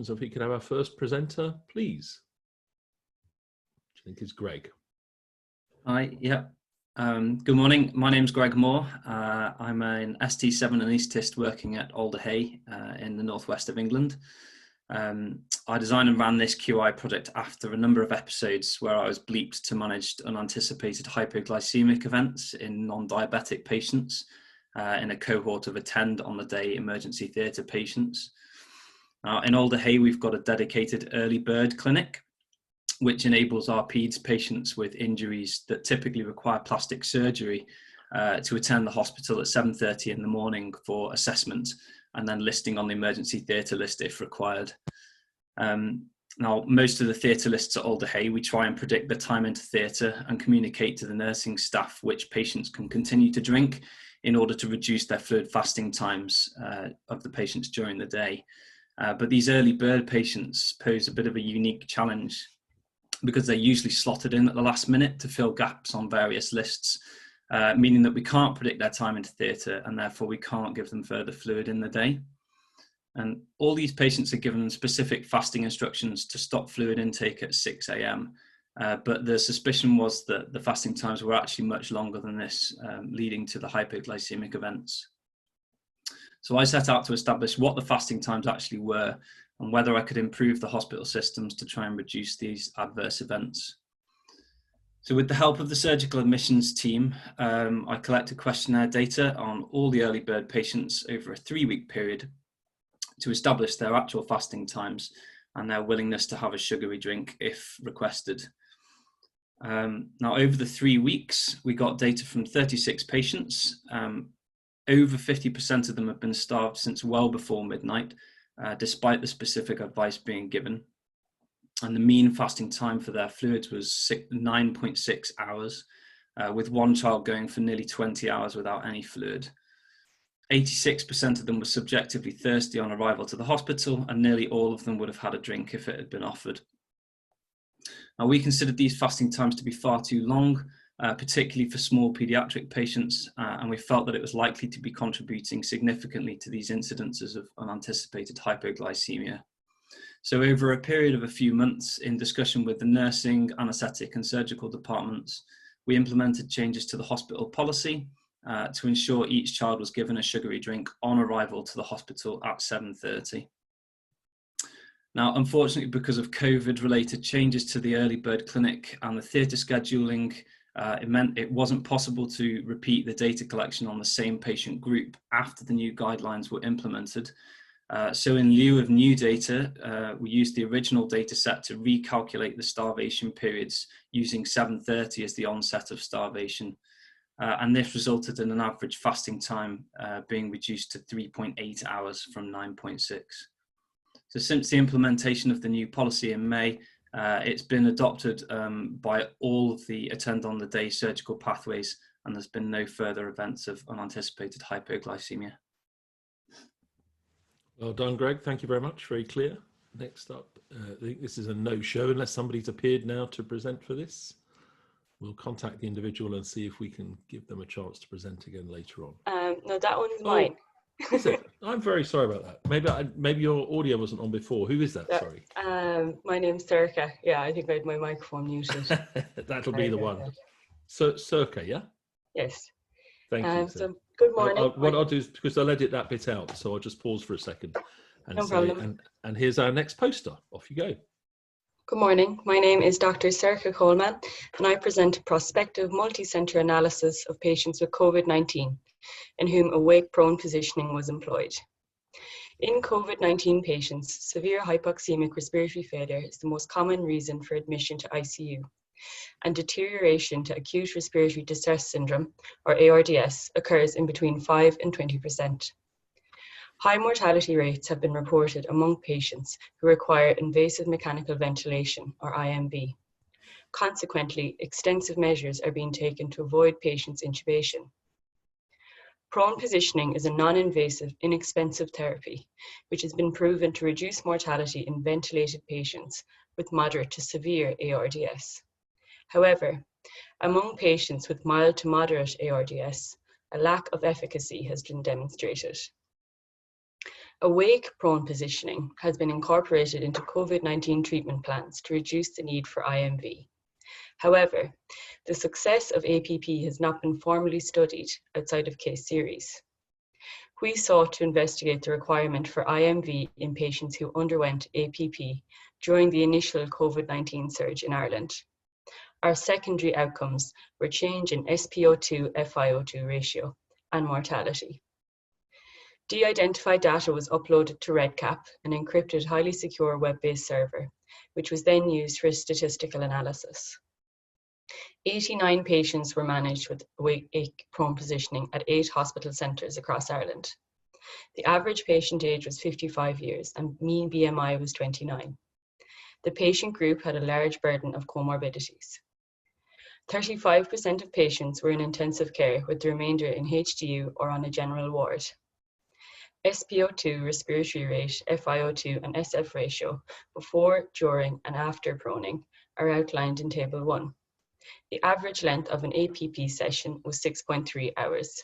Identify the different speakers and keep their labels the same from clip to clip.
Speaker 1: So if we could have our first presenter, please. Which I think is Greg.
Speaker 2: Hi, yeah. Good morning. My name's Greg Moore. I'm an ST7 anaesthetist working at Alderhay in the northwest of England. I designed and ran this QI project after a number of episodes where I was bleeped to manage unanticipated hypoglycemic events in non-diabetic patients in a cohort of attend on the day emergency theatre patients. In Alderhay, we've got a dedicated early bird clinic, which enables our PEDS patients with injuries that typically require plastic surgery to attend the hospital at 7:30 in the morning for assessment and then listing on the emergency theatre list if required. Now, most of the theatre lists at Alderhay, we try and predict the time into theatre and communicate to the nursing staff which patients can continue to drink in order to reduce their fluid fasting times of the patients during the day. But these early bird patients pose a bit of a unique challenge because they're usually slotted in at the last minute to fill gaps on various lists, meaning that we can't predict their time into theatre and therefore we can't give them further fluid in the day. And all these patients are given specific fasting instructions to stop fluid intake at 6 a.m. But the suspicion was that the fasting times were actually much longer than this, leading to the hypoglycemic events. So I set out to establish what the fasting times actually were and whether I could improve the hospital systems to try and reduce these adverse events. So with the help of the surgical admissions team, I collected questionnaire data on all the early bird patients over a 3-week period to establish their actual fasting times and their willingness to have a sugary drink if requested. Now, over the 3 weeks, we got data from 36 patients. Over 50% of them have been starved since well before midnight, despite the specific advice being given. And the mean fasting time for their fluids was 9.6 hours, with one child going for nearly 20 hours without any fluid. 86% of them were subjectively thirsty on arrival to the hospital, and nearly all of them would have had a drink if it had been offered. Now, we considered these fasting times to be far too long, particularly for small paediatric patients, and we felt that it was likely to be contributing significantly to these incidences of unanticipated hypoglycemia. So over a period of a few months, in discussion with the nursing, anaesthetic and surgical departments, we implemented changes to the hospital policy to ensure each child was given a sugary drink on arrival to the hospital at 7:30. Now, unfortunately, because of COVID-related changes to the early bird clinic and the theatre scheduling, it meant it wasn't possible to repeat the data collection on the same patient group after the new guidelines were implemented. So in lieu of new data, we used the original data set to recalculate the starvation periods using 7:30 as the onset of starvation. And this resulted in an average fasting time being reduced to 3.8 hours from 9.6. So since the implementation of the new policy in May, it's been adopted by all of the attend on the day surgical pathways, and there's been no further events of unanticipated hypoglycemia.
Speaker 1: Well done, Greg. Thank you very much. Very clear. Next up, I think this is a no-show unless somebody's appeared now to present for this. We'll contact the individual and see if we can give them a chance to present again later on.
Speaker 3: No, that one is mine.
Speaker 1: Is it? I'm very sorry about that. Maybe your audio wasn't on before. Who is that? Sorry.
Speaker 3: My name's Sorcha. Yeah, I think I had my microphone muted.
Speaker 1: That'll be the one. So Sorcha, yeah?
Speaker 3: Yes.
Speaker 1: Thank you.
Speaker 3: So good morning.
Speaker 1: What I'll do is, because I'll edit that bit out, so I'll just pause for a second and
Speaker 3: no problem.
Speaker 1: And here's our next poster. Off you go.
Speaker 3: Good morning. My name is Dr. Sorcha Coleman, and I present a prospective multi-centre analysis of patients with COVID-19, in whom awake prone positioning was employed. In COVID-19 patients, severe hypoxemic respiratory failure is the most common reason for admission to ICU, and deterioration to acute respiratory distress syndrome, or ARDS, occurs in between 5 and 20%. High mortality rates have been reported among patients who require invasive mechanical ventilation, or IMV. Consequently, extensive measures are being taken to avoid patients' intubation. Prone positioning is a non-invasive, inexpensive therapy, which has been proven to reduce mortality in ventilated patients with moderate to severe ARDS. However, among patients with mild to moderate ARDS, a lack of efficacy has been demonstrated. Awake prone positioning has been incorporated into COVID-19 treatment plans to reduce the need for IMV. However, the success of APP has not been formally studied outside of case series. We sought to investigate the requirement for IMV in patients who underwent APP during the initial COVID-19 surge in Ireland. Our secondary outcomes were change in SpO2-FiO2 ratio and mortality. De-identified data was uploaded to REDCap, an encrypted, highly secure web-based server, which was then used for statistical analysis. 89 patients were managed with awake prone positioning at 8 hospital centres across Ireland. The average patient age was 55 years and mean BMI was 29. The patient group had a large burden of comorbidities. 35% of patients were in intensive care, with the remainder in HDU or on a general ward. SpO2, respiratory rate, FiO2 and SF ratio before, during and after proning are outlined in Table 1. The average length of an APP session was 6.3 hours.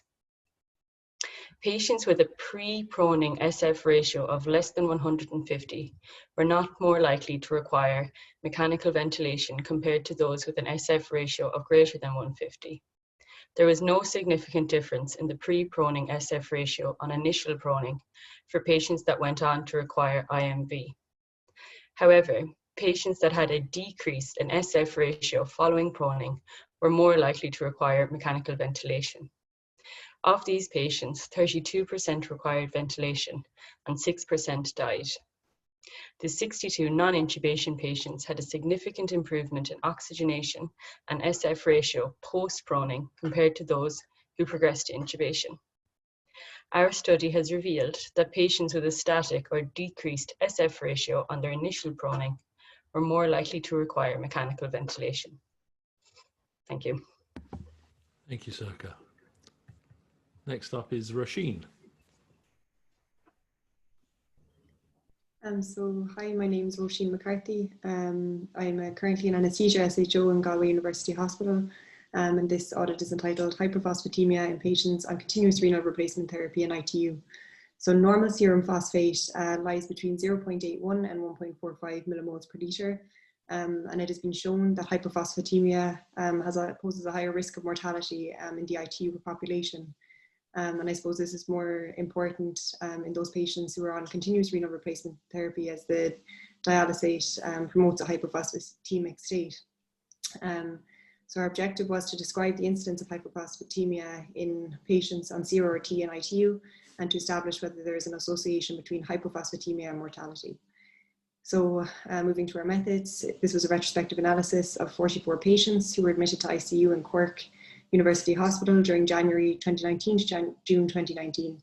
Speaker 3: Patients with a pre-proning SF ratio of less than 150 were not more likely to require mechanical ventilation compared to those with an SF ratio of greater than 150. There was no significant difference in the pre-proning SF ratio on initial proning for patients that went on to require IMV. However, patients that had a decrease in SF ratio following proning were more likely to require mechanical ventilation. Of these patients, 32% required ventilation and 6% died. The 62 non-intubation patients had a significant improvement in oxygenation and SF ratio post-proning compared to those who progressed to intubation. Our study has revealed that patients with a static or decreased SF ratio on their initial proning were more likely to require mechanical ventilation. Thank you.
Speaker 1: Thank you, Sorcha. Next up is Rasheen.
Speaker 4: Hi, my name is Roisin McCarthy. I'm currently an Anaesthesia SHO in Galway University Hospital, and this audit is entitled Hyperphosphatemia in Patients on Continuous Renal Replacement Therapy in ITU. So normal serum phosphate lies between 0.81 and 1.45 millimoles per litre, and it has been shown that hypophosphatemia poses a higher risk of mortality in the ITU population. And I suppose this is more important in those patients who are on continuous renal replacement therapy, as the dialysate promotes a hypophosphatemic state. So our objective was to describe the incidence of hypophosphatemia in patients on CRRT and ITU, and to establish whether there is an association between hypophosphatemia and mortality. So moving to our methods, this was a retrospective analysis of 44 patients who were admitted to ICU in Cork University Hospital during January 2019 to June 2019.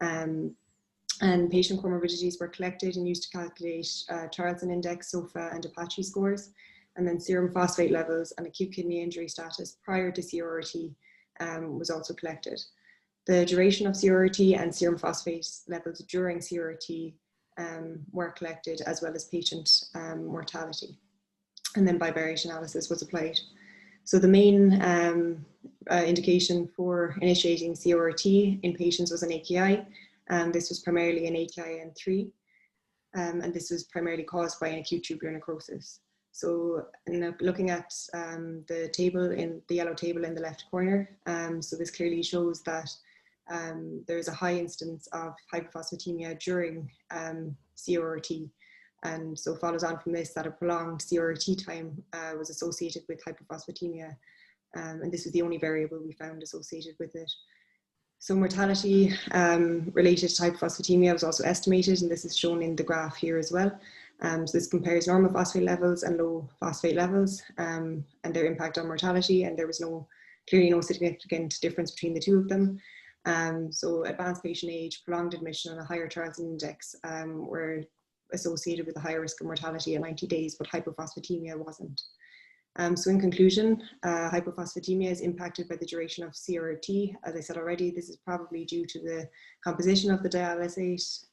Speaker 4: And patient comorbidities were collected and used to calculate Charlson Index, SOFA and Apache scores, and then serum phosphate levels and acute kidney injury status prior to CRRT was also collected. The duration of CRRT and serum phosphate levels during CRRT were collected, as well as patient mortality. And then bivariate analysis was applied. So the main indication for initiating CRRT in patients was an AKI, and this was primarily an AKI N3, and this was primarily caused by an acute tubular necrosis. So looking at the table, in the yellow table in the left corner, so this clearly shows that there is a high incidence of hypophosphatemia during CRRT. And so follows on from this that a prolonged CRRT time was associated with hypophosphatemia, and this was the only variable we found associated with it. So mortality related to hypophosphatemia was also estimated, and this is shown in the graph here as well. So this compares normal phosphate levels and low phosphate levels and their impact on mortality, and there was clearly no significant difference between the two of them. So advanced patient age, prolonged admission, and a higher Charlson Index were associated with a higher risk of mortality at 90 days, but hypophosphatemia wasn't. So in conclusion, hypophosphatemia is impacted by the duration of CRRT. As I said already, this is probably due to the composition of the dialysate.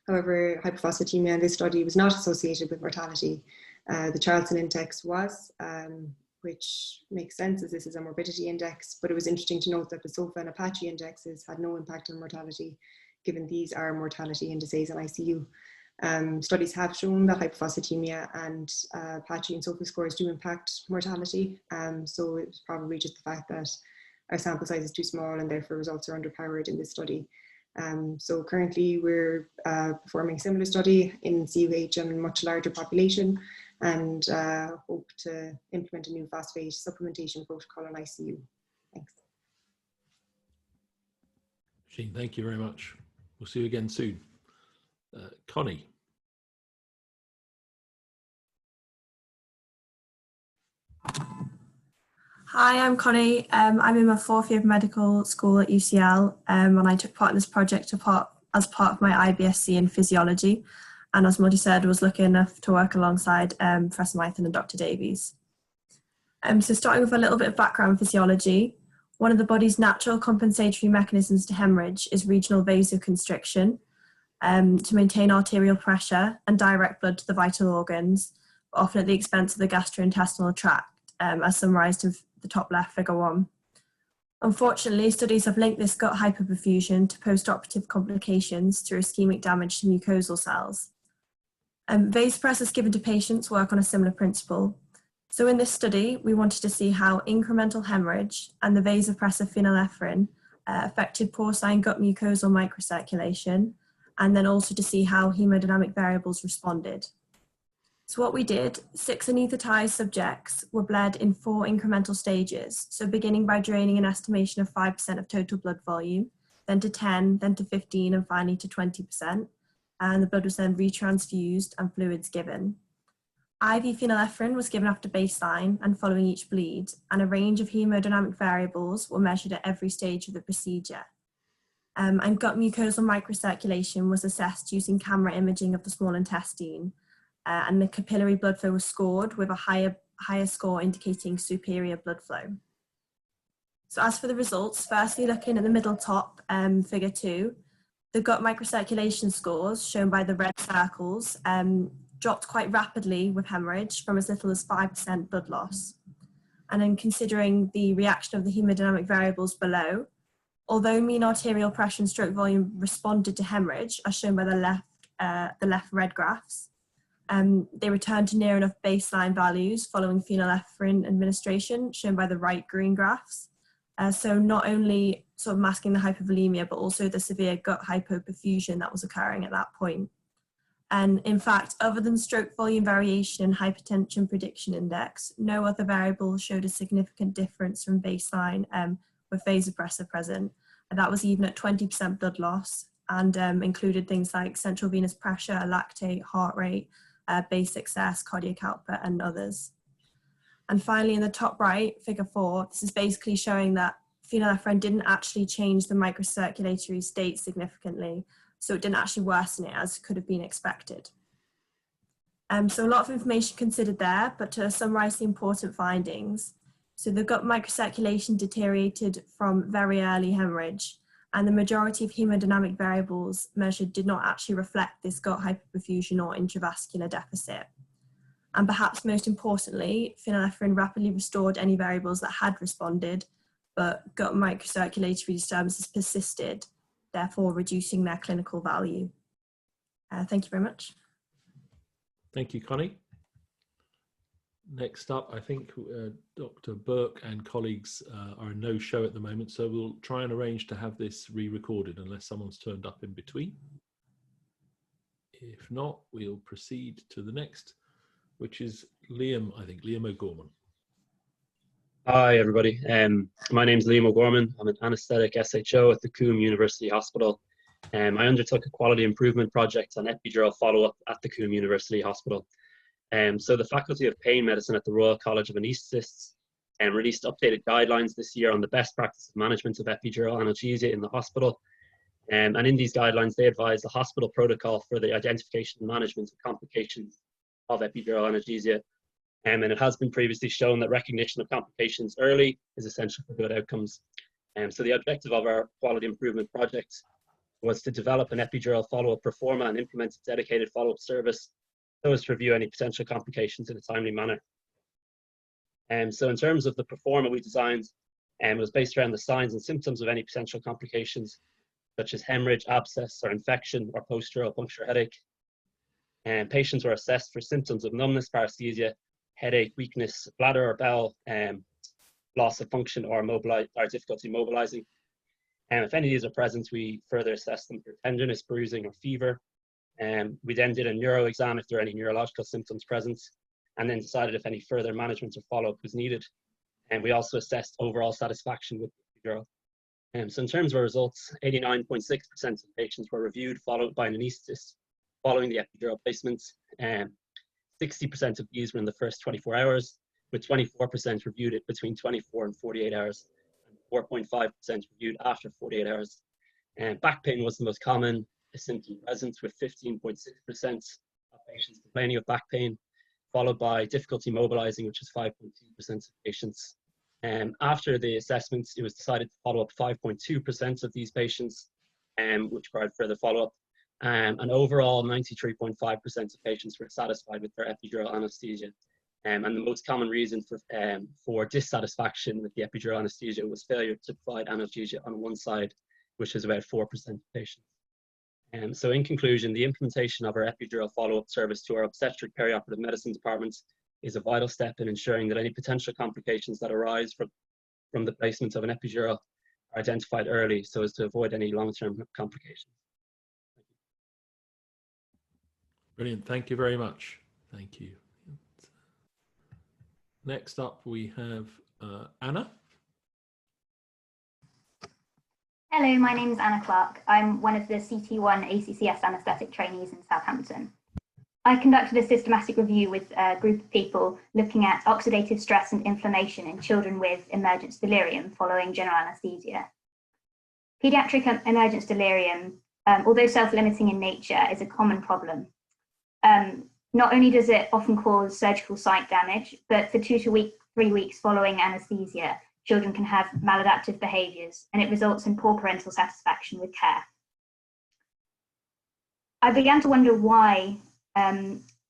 Speaker 4: However, hypophosphatemia in this study was not associated with mortality. The Charlson Index was, which makes sense as this is a morbidity index, but it was interesting to note that the SOFA and Apache indexes had no impact on mortality, given these are mortality indices in ICU. Studies have shown that hypophosphatemia and patchy and SOFA scores do impact mortality. So it's probably just the fact that our sample size is too small and therefore results are underpowered in this study. So currently we're performing a similar study in CUH and much larger population, and hope to implement a new phosphate supplementation protocol in ICU. Thanks.
Speaker 1: Rasheen, thank you very much. We'll see you again soon. Connie.
Speaker 5: Hi, I'm Connie. I'm in my 4th year of medical school at UCL, and I took part in this project as part of my IBSc in physiology. And as Monty said, was lucky enough to work alongside Professor Mythen and Dr. Davies. So starting with a little bit of background on physiology, one of the body's natural compensatory mechanisms to hemorrhage is regional vasoconstriction, to maintain arterial pressure and direct blood to the vital organs, often at the expense of the gastrointestinal tract, as summarised in the top left, figure 1. Unfortunately, studies have linked this gut hypoperfusion to post-operative complications through ischemic damage to mucosal cells. Vasopressors given to patients work on a similar principle. So in this study, we wanted to see how incremental hemorrhage and the vasopressor phenylephrine affected porcine gut mucosal microcirculation, and then also to see how hemodynamic variables responded. So what we did, 6 anaesthetized subjects were bled in 4 incremental stages. So beginning by draining an estimation of 5% of total blood volume, then to 10, then to 15, and finally to 20%. And the blood was then retransfused and fluids given. IV phenylephrine was given after baseline and following each bleed, and a range of hemodynamic variables were measured at every stage of the procedure. And gut mucosal microcirculation was assessed using camera imaging of the small intestine, and the capillary blood flow was scored with a higher score indicating superior blood flow. So as for the results, firstly looking at the middle top, figure 2, the gut microcirculation scores shown by the red circles dropped quite rapidly with hemorrhage from as little as 5% blood loss. And then considering the reaction of the hemodynamic variables below, although mean arterial pressure and stroke volume responded to hemorrhage, as shown by the left red graphs, they returned to near enough baseline values following phenylephrine administration, shown by the right green graphs. So not only sort of masking the hypovolemia, but also the severe gut hypoperfusion that was occurring at that point. And in fact, other than stroke volume variation and hypertension prediction index, no other variable showed a significant difference from baseline with vasopressor present. And that was even at 20% blood loss, and included things like central venous pressure, lactate, heart rate, base excess, cardiac output, and others. And finally, in the top right, figure 4, this is basically showing that phenylephrine didn't actually change the microcirculatory state significantly, so it didn't actually worsen it as could have been expected. So a lot of information considered there, but to summarize the important findings. So the gut microcirculation deteriorated from very early hemorrhage, and the majority of hemodynamic variables measured did not actually reflect this gut hypoperfusion or intravascular deficit. And perhaps most importantly, phenylephrine rapidly restored any variables that had responded, but gut microcirculatory disturbances persisted, therefore reducing their clinical value. Thank you very much.
Speaker 1: Thank you, Connie. Next up, I think Dr. Burke and colleagues are a no-show at the moment, so we'll try and arrange to have this re-recorded unless someone's turned up in between. If not, we'll proceed to the next, which is Liam, I think, Liam O'Gorman.
Speaker 6: Hi, everybody. My name's Liam O'Gorman. I'm an anaesthetic SHO at the Coombe University Hospital. I undertook a quality improvement project on epidural follow-up at the Coombe University Hospital. So the Faculty of Pain Medicine at the Royal College of Anaesthetists released updated guidelines this year on the best practice of management of epidural analgesia in the hospital. And in these guidelines, they advise the hospital protocol for the identification and management of complications of epidural analgesia. And it has been previously shown that recognition of complications early is essential for good outcomes. So the objective of our quality improvement project was to develop an epidural follow-up performer and implement a dedicated follow-up service so as to review any potential complications in a timely manner. So in terms of the performer we designed, it was based around the signs and symptoms of any potential complications. such as hemorrhage, abscess, or infection, or post-dural puncture headache. And patients were assessed for symptoms of numbness, paresthesia, headache, weakness, bladder or bowel, loss of function, or difficulty mobilizing. And if any of these are present, we further assessed them for tenderness, bruising, or fever. We then did a neuro exam if there are any neurological symptoms present, and then decided if any further management or follow-up was needed. And we also assessed overall satisfaction with the epidural. So in terms of our results, 89.6% of patients were reviewed, followed by an anaesthetist following the epidural placement. 60% of these were in the first 24 hours, with 24% reviewed it between 24 and 48 hours, and 4.5% reviewed after 48 hours. Back pain was the most common symptom present, with 15.6% of patients complaining of back pain, followed by difficulty mobilizing, which is 5.2% of patients. After the assessments, it was decided to follow up 5.2% of these patients, which required further follow-up. And overall, 93.5% of patients were satisfied with their epidural anesthesia. And the most common reason for dissatisfaction with the epidural anesthesia was failure to provide analgesia on one side, which is about 4% of patients. So in conclusion, the implementation of our epidural follow-up service to our obstetric perioperative medicine department is a vital step in ensuring that any potential complications that arise from the placement of an epidural are identified early so as to avoid any long-term complications.
Speaker 1: Brilliant. Thank you very much. Thank you. Next up, we have Anna.
Speaker 7: Hello, my name is Anna Clark. I'm one of the CT1 ACCS anaesthetic trainees in Southampton. I conducted a systematic review with a group of people looking at oxidative stress and inflammation in children with emergence delirium following general anaesthesia. Pediatric emergence delirium, although self-limiting in nature, is a common problem. Not only does it often cause surgical site damage, but for 2 to 3 weeks following anaesthesia, children can have maladaptive behaviours, and it results in poor parental satisfaction with care. I began to wonder why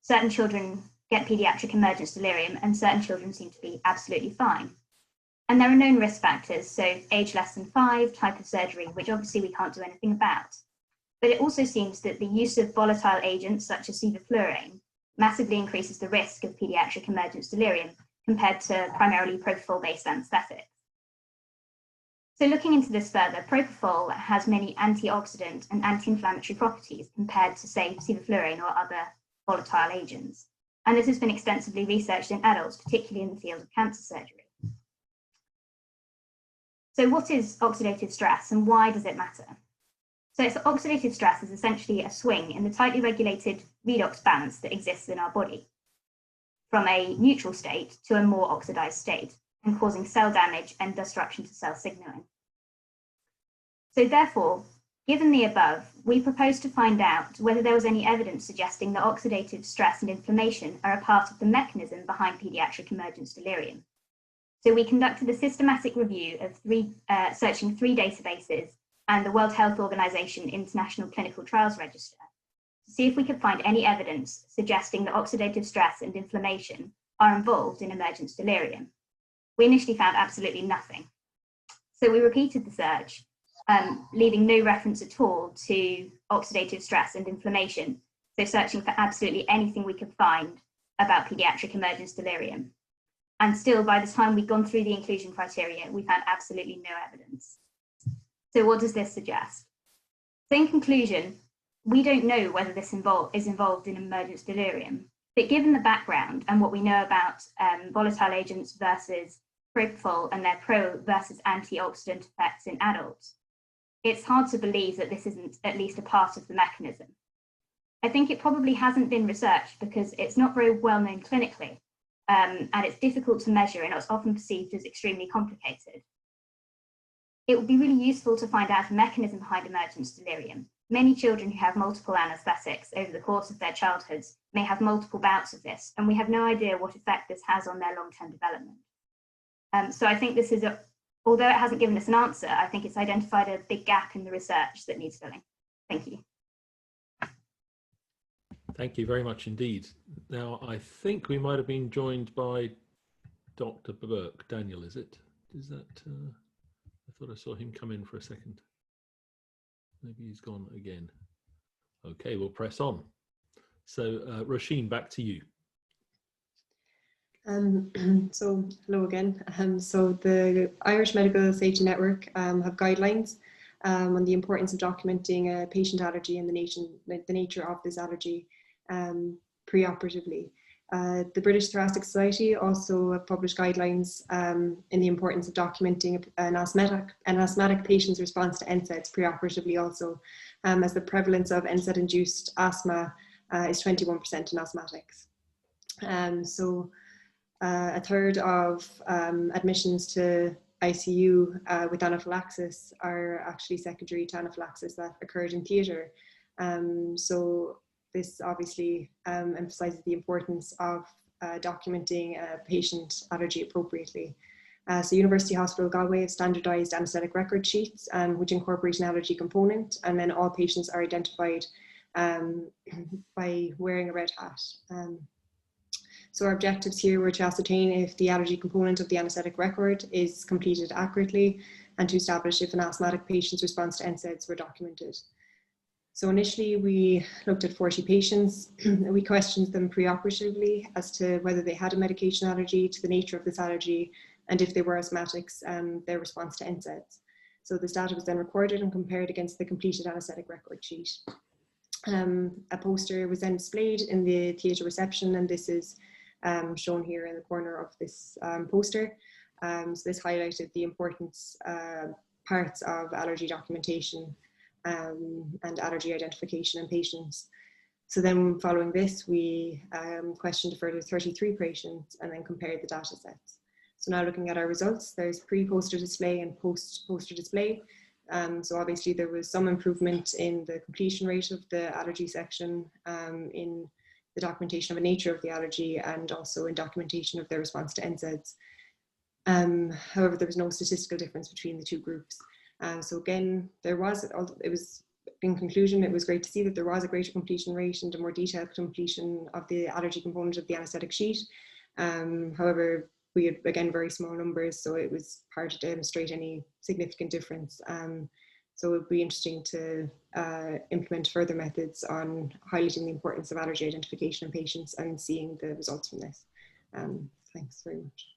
Speaker 7: certain children get paediatric emergence delirium and certain children seem to be absolutely fine. And there are known risk factors, so age less than 5, type of surgery, which obviously we can't do anything about. But it also seems that the use of volatile agents such as sevoflurane massively increases the risk of paediatric emergence delirium compared to primarily propofol-based anaesthetics. So looking into this further, propofol has many antioxidant and anti-inflammatory properties compared to, say, sevoflurane or other volatile agents. And this has been extensively researched in adults, particularly in the field of cancer surgery. So what is oxidative stress and why does it matter? So oxidative stress is essentially a swing in the tightly regulated redox balance that exists in our body, from a neutral state to a more oxidized state, and causing cell damage and disruption to cell signaling. So therefore, given the above, we propose to find out whether there was any evidence suggesting that oxidative stress and inflammation are a part of the mechanism behind paediatric emergence delirium. So we conducted a systematic review of searching 3 databases and the World Health Organization International Clinical Trials Register to see if we could find any evidence suggesting that oxidative stress and inflammation are involved in emergence delirium. We initially found absolutely nothing. So we repeated the search, leaving no reference at all to oxidative stress and inflammation, so searching for absolutely anything we could find about paediatric emergence delirium. And still, by the time we'd gone through the inclusion criteria, we found absolutely no evidence. So what does this suggest? So in conclusion, we don't know whether this is involved in emergence delirium, but given the background and what we know about volatile agents versus propofol and their pro versus antioxidant effects in adults, it's hard to believe that this isn't at least a part of the mechanism. I think it probably hasn't been researched because it's not very well known clinically, and it's difficult to measure and it's often perceived as extremely complicated. It would be really useful to find out the mechanism behind emergence delirium. Many children who have multiple anaesthetics over the course of their childhoods may have multiple bouts of this, and we have no idea what effect this has on their long-term development. So I think this is, although it hasn't given us an answer, I think it's identified a big gap in the research that needs filling. Thank you.
Speaker 1: Thank you very much indeed. Now, I think we might have been joined by Dr. Burke. Daniel, is it? Is that? I thought I saw him come in for a second. Maybe he's gone again. Okay, we'll press on. So Rasheen, back to you.
Speaker 4: So hello again. So the Irish Medical Safety Network have guidelines on the importance of documenting a patient allergy and the nature of this allergy pre-operatively. The British Thoracic Society also have published guidelines in the importance of documenting an asthmatic patient's response to NSAIDs pre-operatively also, as the prevalence of NSAID-induced asthma is 21% in asthmatics. A third of admissions to ICU with anaphylaxis are actually secondary to anaphylaxis that occurred in theatre. So this obviously emphasises the importance of documenting a patient allergy appropriately. So University Hospital Galway have standardised anaesthetic record sheets which incorporate an allergy component, and then all patients are identified by wearing a red hat. So our objectives here were to ascertain if the allergy component of the anaesthetic record is completed accurately and to establish if an asthmatic patient's response to NSAIDs were documented. So initially we looked at 40 patients. We questioned them preoperatively as to whether they had a medication allergy, to the nature of this allergy, and if they were asthmatics, their response to NSAIDs. So this data was then recorded and compared against the completed anaesthetic record sheet. A poster was then displayed in the theatre reception, and this is shown here in the corner of this poster. So this highlighted the importance parts of allergy documentation and allergy identification in patients. So then following this, we questioned a further 33 patients and then compared the data sets. So now looking at our results, there's pre-poster display and post-poster display. So obviously there was some improvement in the completion rate of the allergy section, in the documentation of the nature of the allergy, and also in documentation of their response to NSAIDs. However, there was no statistical difference between the two groups. So again, in conclusion, it was great to see that there was a greater completion rate and a more detailed completion of the allergy component of the anaesthetic sheet. However, we had, again, very small numbers, so it was hard to demonstrate any significant difference. So it would be interesting to implement further methods on highlighting the importance of allergy identification in patients and seeing the results from this. Thanks very much.